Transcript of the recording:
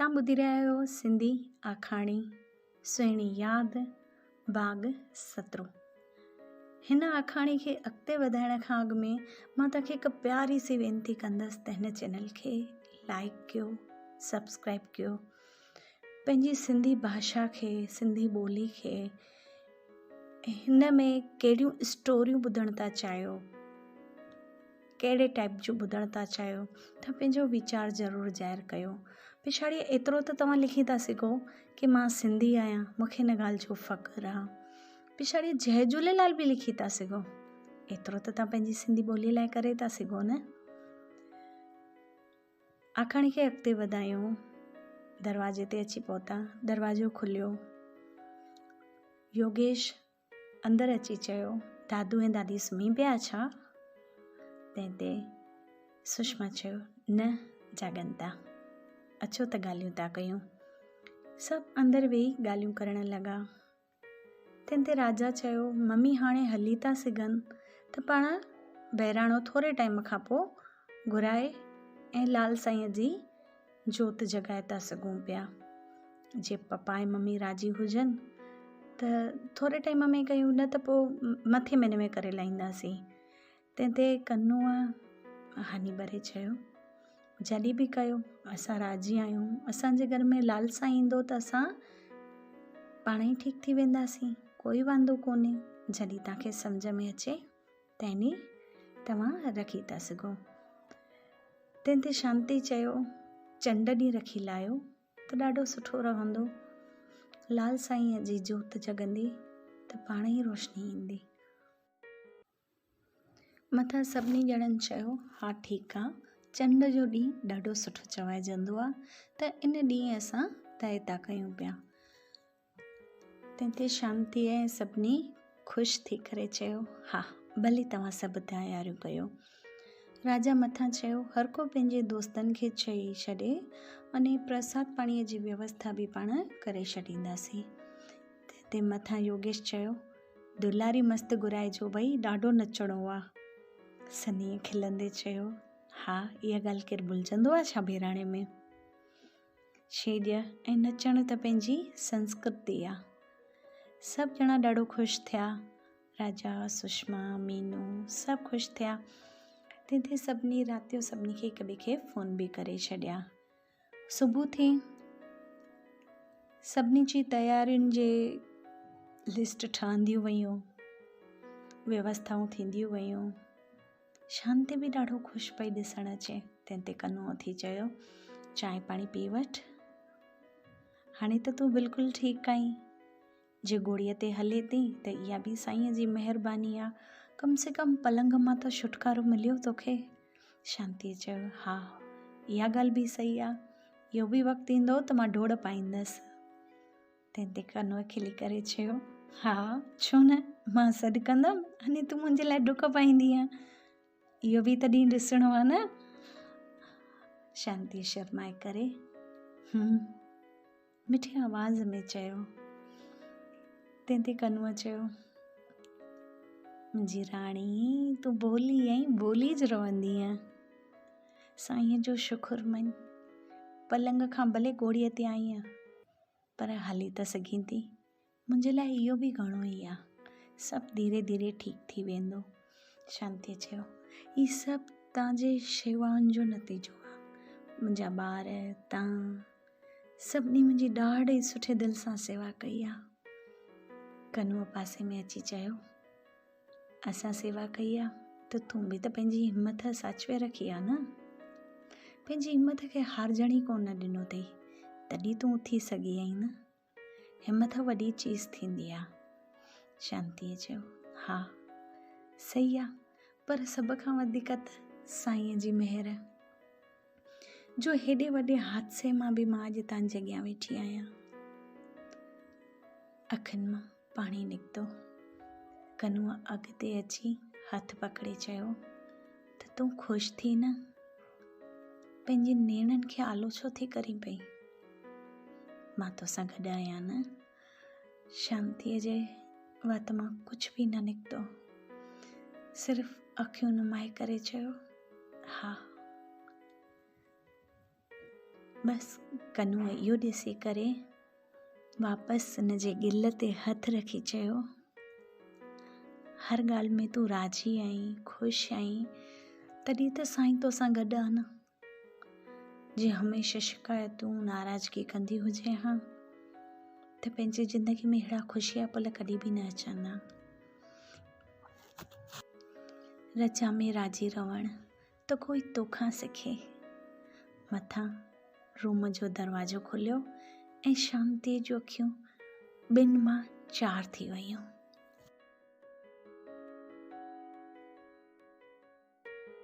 तव्हां ॿुधी रहिया आहियो सिंधी आखाणी सुहिणी यादि बाग़ सतरो। हिन आखाणी खे अॻिते वधाइण खां अॻु में मां तव्हांखे हिकु प्यारी सी वेनिती कंदसि त हिन चैनल खे लाइक कयो, सब्सक्राइब कयो। पंहिंजी सिंधी भाषा खे, सिंधी ॿोली खे, हिन में कहिड़ियूं स्टोरियूं ॿुधण था चाहियो, कहिड़े टाइप जूं ॿुधण था चाहियो, त पंहिंजो वीचार ज़रूरु ज़ाहिर कयो। पिछाड़ी एतिरो त तव्हां लिखी था सघो कि मां सिंधी आहियां, मूंखे हिन ॻाल्हि जो फ़ख़्रु आहे। पिछाड़ी जय झूलेलाल बि लिखी था सघो, एतिरो त तव्हां पंहिंजी सिंधी ॿोली लाइ करे था सघो न। आखाणी खे अॻिते वधायूं। दरवाजे ते अची पहुता, दरवाजो खुलियो। योगेश अंदरि अची चयो, दादू ऐं दादी सुम्ही पिया छा? तंहिंते सुषमा चयो, न जागनि था, अचो त ॻाल्हियूं था कयूं। सभु अंदरि वेही ॻाल्हियूं करण लॻा। तंहिंते राजा चयो, मम्मी हाणे हली था सघनि त पाण बहिराणो थोरे टाइम खां पोइ घुराए ऐं लाल साईंअ जी जोति जॻाए था सघूं पिया। जे पप्पा ऐं मम्मी राजी हुजनि त थोरे टाइम में कयूं, न त पोइ मथे महीने में करे लाहींदासीं। तंहिंते कन्नूअ हानी भरे चयो, जॾहिं बि कयो, असां राजी आहियूं। असांजे घर में लाल साईं ईंदो त असां पाण ई ठीकु थी वेंदासीं, कोई वांदो कोन्हे। जॾहिं तव्हांखे सम्झ में अचे तॾहिं तव्हां रखी था सघो। तंहिंते शांति चयो, चंड ॾींहुं रखी लाहियो त ॾाढो सुठो रहंदो। लाल साईंअ जी जोति जॻंदी त पाण ई रोशनी ईंदी। मथां सभिनी ॼणनि चयो, हा ठीकु आहे, चंड जो ॾींहुं ॾाढो सुठो चवाइजंदो आहे, त इन ॾींहुं असां तय था कयूं पिया। तंहिंते शांति ऐं सभिनी ख़ुशि थी करे चयो, हा भली तव्हां सभु तयारियूं कयो। राजा मथां चयो, हर को पंहिंजे दोस्तनि खे चई छॾे, अने प्रसाद पाणीअ जी व्यवस्था बि पाण करे छॾींदासीं। तंहिंते मथां योगेश चयो, दुलारी मस्तु घुराइजो भई, ॾाढो नचणो आहे। सनीअ खिलंदे चयो, हा इहा ॻाल्हि केरु भुलिजंदो आहे छा बहिराणे में? छेॼ ऐं नचण त पंहिंजी संस्कृति आहे। सभु ॼणा ॾाढो ख़ुशि थिया। राजा, सुषमा, मीनू सभु ख़ुशि थिया। तंहिंते सभिनी राति जो सभिनी खे हिक ॿिए खे फ़ोन बि करे छॾिया। सुबुह थी, सभिनी जी तयारियुनि जे लिस्ट ठहंदियूं वयूं, व्यवस्थाऊं थींदियूं वयूं। शांति बि ॾाढो ख़ुशि पई ॾिसण अचे। तंहिंते कन्नूअ थी चयो, चांहि पाणी पी वठि, हाणे त तूं बिल्कुलु ठीकु आहीं। जे घोड़ीअ ते हले थी त इहा बि साईंअ जी महिरबानी आहे, कम से कम पलंग मां त छुटकारो मिलियो तोखे। शांतीअ चयो, हा इहा ॻाल्हि बि सही आहे, इहो बि वक़्तु ईंदो त मां डोड़ पाईंदसि। तंहिंते कन्नूअ खिली करे चयो, हा छो न, मां सॾु कंदमि अने तूं मुंहिंजे लाइ डुक पाईंदीअ, इहो बि तॾहिं ॾिसणो आहे न। शांती शर्माए करे मिठी आवाज़ में चयो। तंहिंते कन्नूअ चयो, मुंहिंजी राणी तूं भोली ऐं भोली ज रहंदीअ। साईंअ जो शुक्र मन, पलंग खां भले घोड़ीअ ते आईअ, पर हली त सघीं थी। मुंहिंजे लाइ इहो बि घणो ई आहे, सभु धीरे धीरे ठीकु थी वेंदो। शांतीअ चयो, ही सभु तव्हांजे शेवाउनि जो नतीजो आहे। मुंहिंजा ॿार, तव्हां सभिनी मुंहिंजी ॾाढे सुठे दिलि सां सेवा कई आहे। कन्नूअ पासे में अची चयो, असां सेवा कई आहे त तूं बि त पंहिंजी हिमत साचवे रखी आहे न। पंहिंजी हिमत खे हारजण ई कोन ॾिनो अथई, तॾहिं तूं उथी सघी आहीं न। हिमत वॾी चीज़ थींदी आहे। शांतीअ चयो, हा सही आहे, पर सभ खां वधीक त साईंअ जी महिर, जो हेॾे वॾे हादसे मां बि मां अॼु तव्हांजे अॻियां वेठी आहियां। अखियुनि मां पाणी निकितो। कन्नूअ अॻिते अची हथु पकड़े चयो, त तूं ख़ुशि थी न? पंहिंजी नेणनि खे आलो छो थी करी पई? मां तोसां गॾु आहियां न। शांतीअ जे वात मां कुझु बि न निकितो, सिर्फ़ु अखियूं नुमाए करे चयो, हा। बसि कनूअ इहो ॾिसी करे वापसि हिन जे गिल ते हथु रखी चयो, हर ॻाल्हि में तूं राज़ी आहीं, ख़ुशि आहीं, तॾहिं त साईं तोसां गॾु आहे न। जे हमेशह शिकायतूं नाराज़गी कंदी हुजे हा त पंहिंजी ज़िंदगी में अहिड़ा ख़ुशी जा पल कॾहिं बि न अचंदा। रजा में राज़ी रहण त कोई तोखां सिखे। मथां रूम जो दरवाज़ो खुलियो ऐं शांतीअ जूं अखियूं 2 मां 4 थी वयूं।